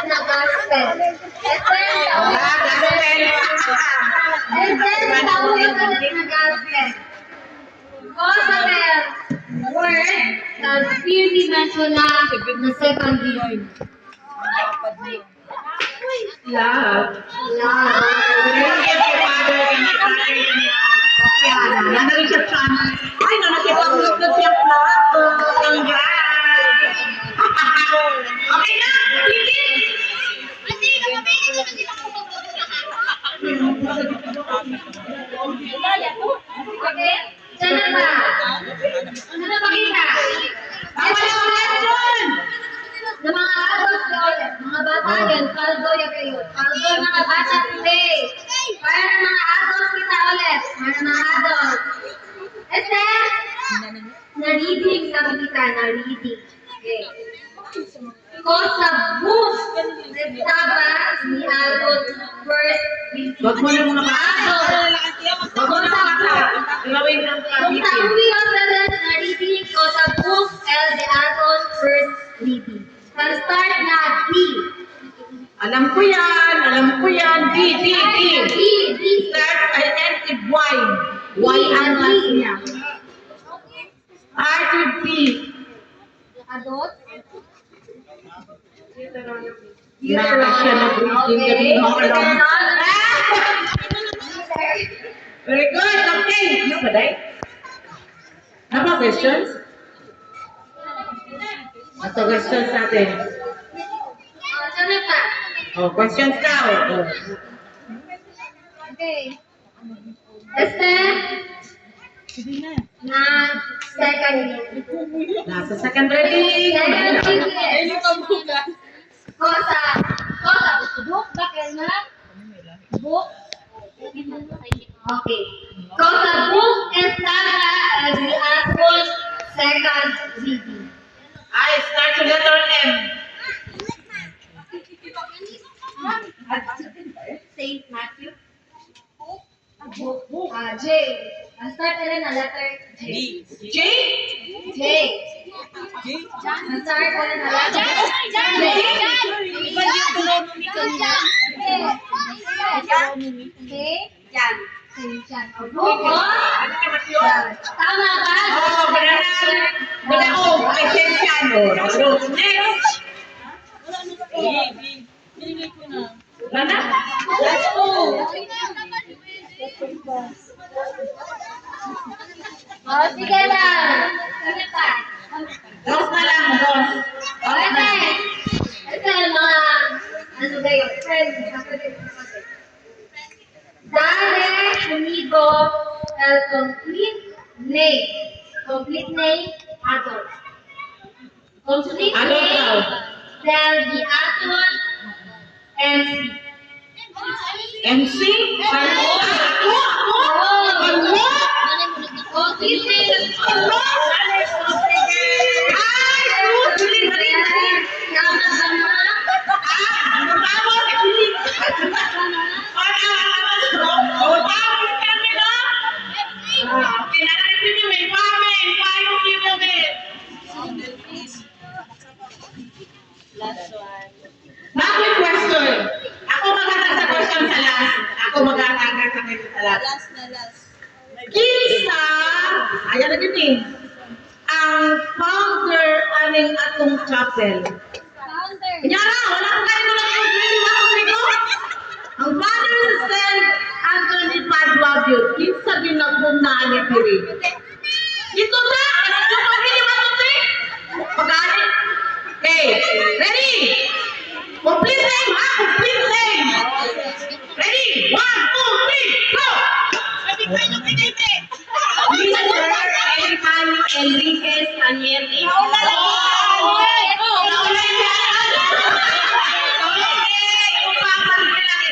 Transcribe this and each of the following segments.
na gospel. Esther tawag ulit na gospel. Gospel word na clearly mention na second reading. Love. Ay, nakikipag-look na siya plato. Congrats! Okay na! Litin! Okay? Sana ba? Ano na pakita? Wala question! Ng mga adults ulit, mga bata yan, kaldo yan kayo. Kaldo mga bata today. Para ng mga adults kita ulit. Para ng mga adults. Esther? Na-reading sabi kita, na-reading. Okay. Ko sa book, nagtaba ni adult first reading. Wag mo na mga bata. Wag mo na mga bata. Gawin ng Kung tawi o na-reading ko sa book, the adult first reading. Start na D. Alam ko yan. D. D. Start, I end with Y. Y ang last niya. Start with D. Adult? Naka siya nag-reading gabi mo alam. Very good. Okay. Ano ba, Day? Ano ba questions? Ito questions natin. Sana pa? Oh, questions daw. Oh. Okay. Esther? Na second reading. Nasa second reading. Second reading. Kosa. Book ba kayo na? Book? Okay. Kosa book estaba as the apple second reading. I start to letter M. Saint Matthew. J. Ang start na rin na letter J. J? J. Ang start na rin na letter J. Jan. Buko. Tama ba? Oh, wala ko. Pesensyano. Next. Wala na? Let's go. Oh, sige lang. Sige pa. Dos na lang, dos. Okay, next. Ito yung mga, ano ba yun? Friends. Dale unido el complete name. Complete name, adult. Complete Adult daw. name, then the adult MC. MC? Ako? Complete name. Ay, susulit na rin. Bakit question? Ako magkakaroon sa question sa last. Ako magkakaroon sa question sa last. Kinsa, ayan na din eh, ang founder aning atong chapel. Kunyara, wala kang kanin mo lang yung 21 ko. Ang father of St. Anthony Padua yun. Kinsa ginagmong na ni Piri. Ito na! Yung pagkili matuti! Pag-ari. Okay, ready? Complete name ha? Complete name! Ready? 1, 2, 3, go! Mr. Elcano Enriquez Aniete. Nauna lang! Nauna yan!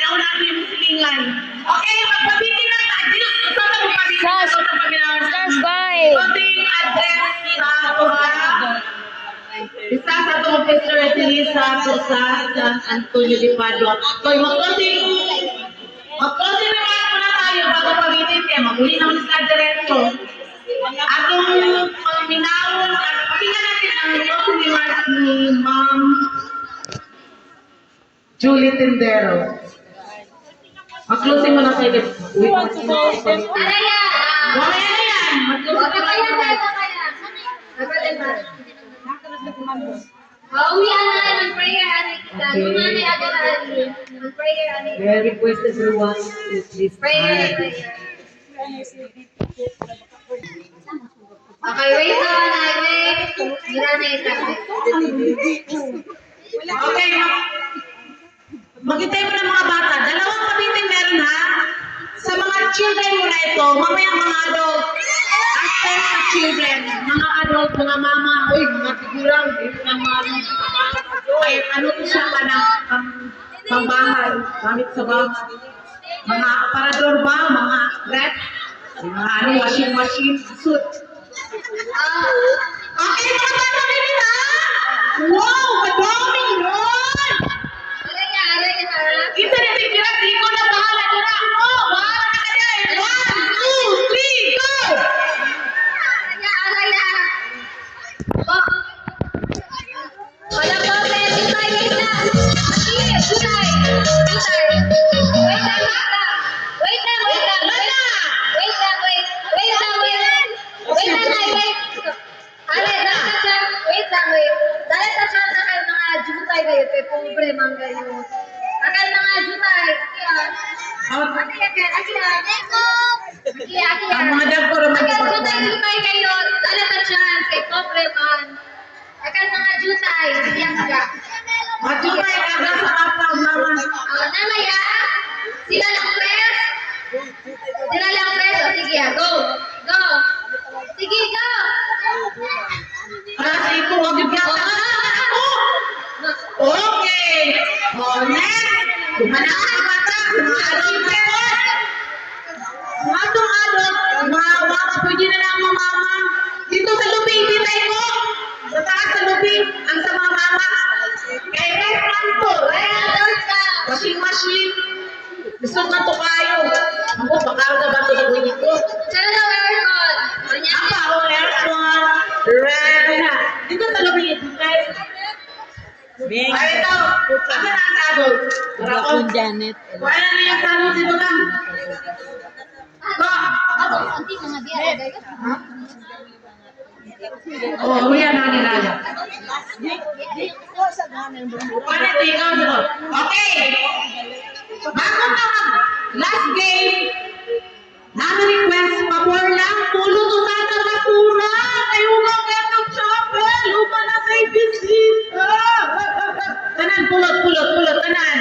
Nauna yung silingan. Okay, magpabitin na tayo. Ito na magpabitin. Stars by. Konting address sa isa sa itong Officer Teresa sa San Antonio de Padua. So, magkonting na muna tayo bago pabitin kaya maguli naman sa diretso. Atong minawon at pakinggan natin ang closing remarks ni Ma'am Julie Tindero. Mag-closing mo na kayo. Ano yan? Mamaya na yan. Mag-closing Okay, na kaya kayo. tayo, kaya. Nagaling ba? Pauwian na ng prayer, ano kita. Yung ano yung ako na ng prayer, ano May I request everyone to please prayer, stand. prayer. Okay, wait na na, wait. Mira na itabi. Okay. Maghintay mo ng mga bata. Dalawang kabitin meron ha. Sa mga children mo na ito, mamaya mga adult. After sa children, mga adult, mga mama, uy, mga tigulang, mga mama. Ay, ano to siya pa ng pangbahay, gamit sa bahay. Mga aparador ba, mga rep, mga ano, washing machine, suit. Okay, mga bata din ha. Wow, madami yun! Aray ka, harap. Isa na titira, di ko na bahala doon ako. Bahala ka na yan. 1, 2, 3, go! Aray na. Oh. Wala po, pwede tayo, wait na. Sige, gulay. Wait lang, bata. Wait lang, wait lang. Lala! Wait lang, wait. Wait lang, wait. Wait lang, wait. Aray, dapat siya. Wait lang, wait. Dahil sa siya sa kayo mga jutay kayo, pe pobre man kayo. Akal mga jutay. Ang mga dagko naman Akal ito. jutay kayo. Dahil sa siya kay pobre man. Akal mga jutay. Iyak ka. Matupay ka ba sa kapwa, mama? Namaya, sila lang press. Sila lang press. O sige, go. Go. Sige, go. Para sa ito, huwag yung biyata. Okay. Next. Kumanak ang bata. Mga adult na ito. Mga itong adult, mga mama, pwede na lang mga mama. Dito sa lupi, ibitay ko. Sa taas sa lupi, ang sa mga mama. Kay restaurant ko. Washing machine. Gusto nga to kayo. Ako, pakarga ba ito na bunyi ko? Sila lang aircon. Apa, o aircon. Rana. Dito sa lupi, ibitay. Ay, ito. Asa na ang adult? Para ko. Janet. Wala na yung tanong dito lang. Go. Oh, huya na nilala. Paano ikaw dito? Okay. Bago na last game, namin request, pabor lang, pulo to sa kabasura. Kayo nga kayo chapel, luma na kay bisita. Tanan, pulot, tanan.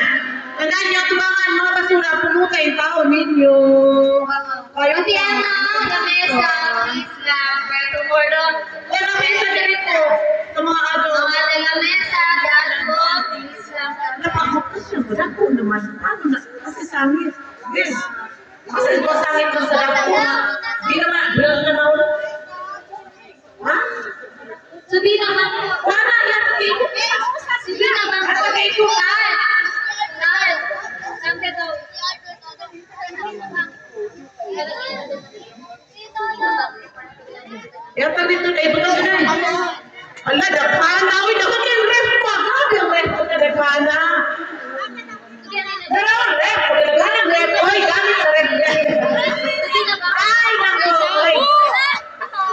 Tanan yung tubangan, mga basura, pulutay yung tao ninyo. Pati ano, lamesa, isla, para tumulong. Kaya mesa na rito sa mga adult. Mga lamesa, dashboard, isla. Napakapas yung dako naman. Ano na? Kasi sangit. Yes. Kasi ko sangit ko sa dako. Di naman, bilang na naman. Ha? Sabi naman, Wala yan. sabi naman, Ano kay ko? Tal, sabi daw. Yung tabi ito na ibutang na. Ala, dapana. Uy, dapat yung ref pa. Grabe yung ref ko na dapana. Pero, ref. Pagkakala ng ref. Uy, gamit sa ref. Ay, nako. Uy.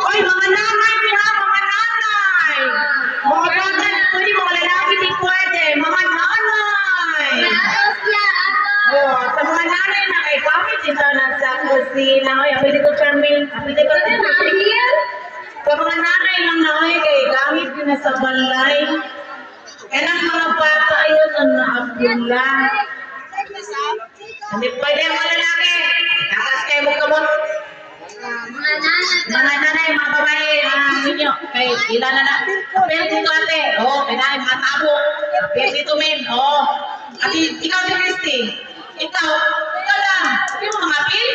Uy, mga nanay niya, mga nanay. Mga nanay, pwede mga lalaki di pwede. Mga nanay. Oh, sa mga nanay na kay gamit ito na sa kusina. Uy, apite ko charming. Apite ko charming. Sa mga nanay lang na ay kay gamit yun na sa balay. Kaya ng mga bata yun ang naabdula. Hindi pwede ang mga lalaki. Nakas kayo mo kamot. Mga nanay, mga babae, ninyo. Kay ilan na na. Pero dito ate. Oo, kailangan mga tabo. Pero dito men. Oo. At ikaw si Christy. Ikaw lang. Yung mga pil.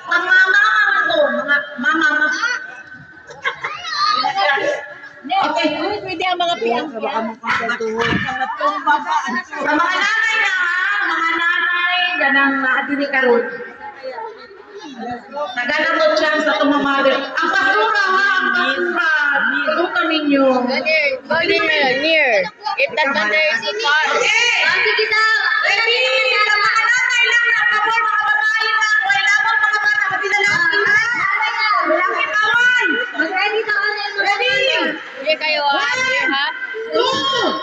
Mga mama to. Mga mama. Okay. Pwede ang mga piyang piyang. Sa mga nanay na mga nanay, ganang naatini karon. Naganamot siya sa tumamari. Ang basura ha, ang basura. Tutukan ninyo. Near. If that there is a car. Okay. Sige daw, Hindi kayo, ha? Two!